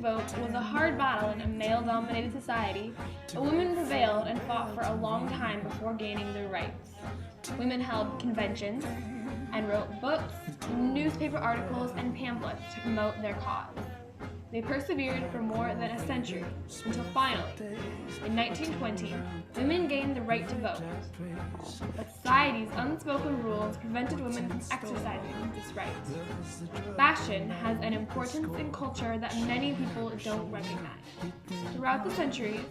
vote was a hard battle in a male-dominated society, but women prevailed and fought for a long time before gaining their rights. Women held conventions and wrote books, newspaper articles, and pamphlets to promote their cause. They persevered for more than a century, until finally, in 1920, women gained the right to vote. But society's unspoken rules prevented women from exercising this right. Fashion has an importance in culture that many people don't recognize. Throughout the centuries,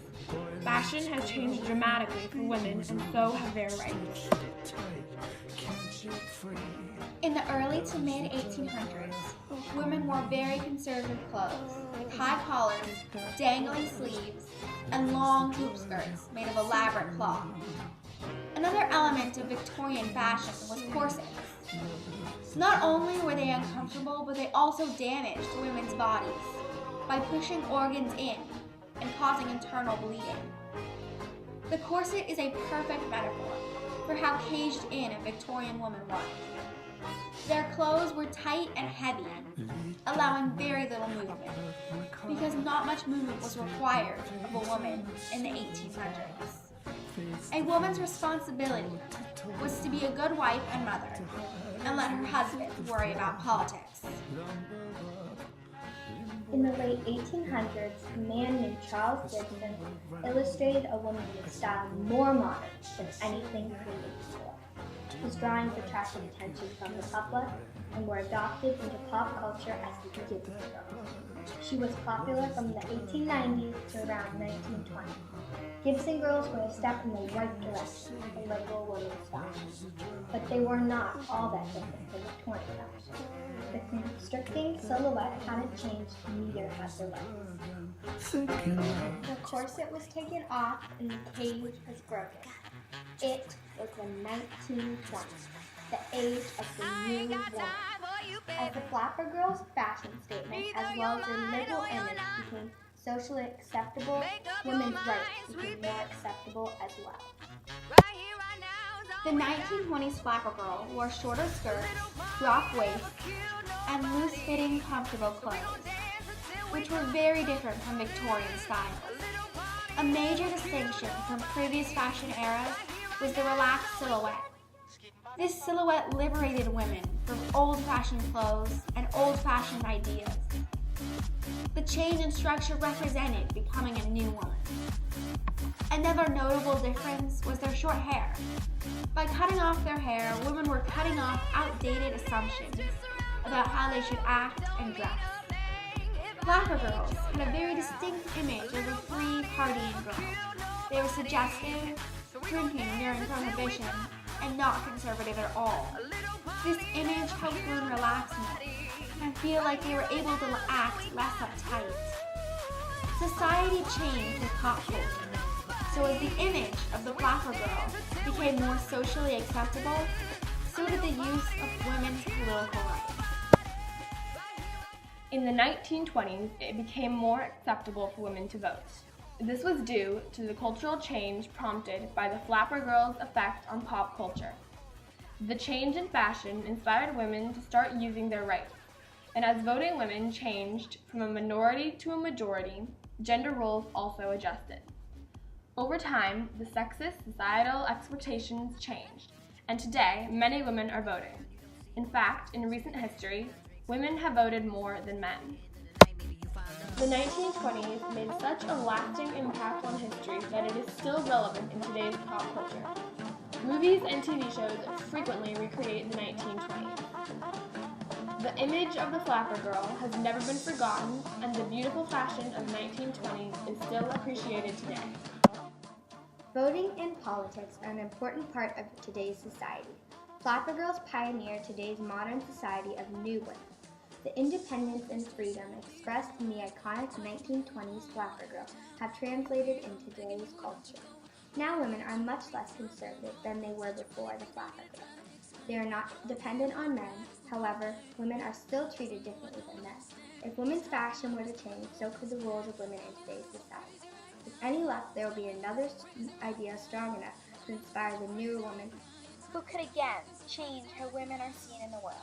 fashion has changed dramatically for women, and so have their rights. In the early to mid-1800s, women wore very conservative clothes, with high collars, dangling sleeves, and long hoop skirts made of elaborate cloth. Another element of Victorian fashion was corsets. Not only were they uncomfortable, but they also damaged women's bodies by pushing organs in and causing internal bleeding. The corset is a perfect metaphor for how caged in a Victorian woman was. Their clothes were tight and heavy, allowing very little movement, because not much movement was required of a woman in the 1800s. A woman's responsibility was to be a good wife and mother, and let her husband worry about politics. In the late 1800s, a man named Charles Gibson illustrated a woman with style more modern than anything created before. His drawings attracted attention from the public and were adopted into pop culture as the Gibson Girl. She was popular from the 1890s to around 1920. Gibson girls were a step in the right direction in liberal women's style, but they were not all that different from Victorian fashion. The constricting silhouette hadn't changed, neither had the legs. The corset was taken off and the cage was broken. It was the 1920s, the age of the new woman. As the flapper girl's fashion statement, as well as their liberal image, became socially acceptable, women's rights became more acceptable as well. The 1920s flapper girl wore shorter skirts, drop waists, and loose-fitting, comfortable clothes, which were very different from Victorian styles. A major distinction from previous fashion eras was the relaxed silhouette. This silhouette liberated women from old-fashioned clothes and old-fashioned ideas. The change in structure represented becoming a new woman. Another notable difference was their short hair. By cutting off their hair, women were cutting off outdated assumptions about how they should act and dress. Flapper girls had a very distinct image of a free partying girl. They were suggestive, drinking during prohibition, and not conservative at all. This image helped women relax more and feel like they were able to act less uptight. Society changed with pop culture, so as the image of the flapper girl became more socially acceptable, so did the use of women's political rights. In the 1920s, it became more acceptable for women to vote. This was due to the cultural change prompted by the flapper girl's effect on pop culture. The change in fashion inspired women to start using their rights, and as voting women changed from a minority to a majority, gender roles also adjusted. Over time, the sexist societal expectations changed, and today many women are voting. In fact, in recent history, women have voted more than men. The 1920s made such a lasting impact on history that it is still relevant in today's pop culture. Movies and TV shows frequently recreate the 1920s. The image of the flapper girl has never been forgotten, and the beautiful fashion of the 1920s is still appreciated today. Voting and politics are an important part of today's society. Flapper girls pioneer today's modern society of new women. The independence and freedom expressed in the iconic 1920s flapper girl have translated into today's culture. Now women are much less conservative than they were before the flapper girl. They are not dependent on men, however, women are still treated differently than men. If women's fashion were to change, so could the roles of women in today's society. With any luck, there will be another idea strong enough to inspire the newer woman Who could again change how women are seen in the world.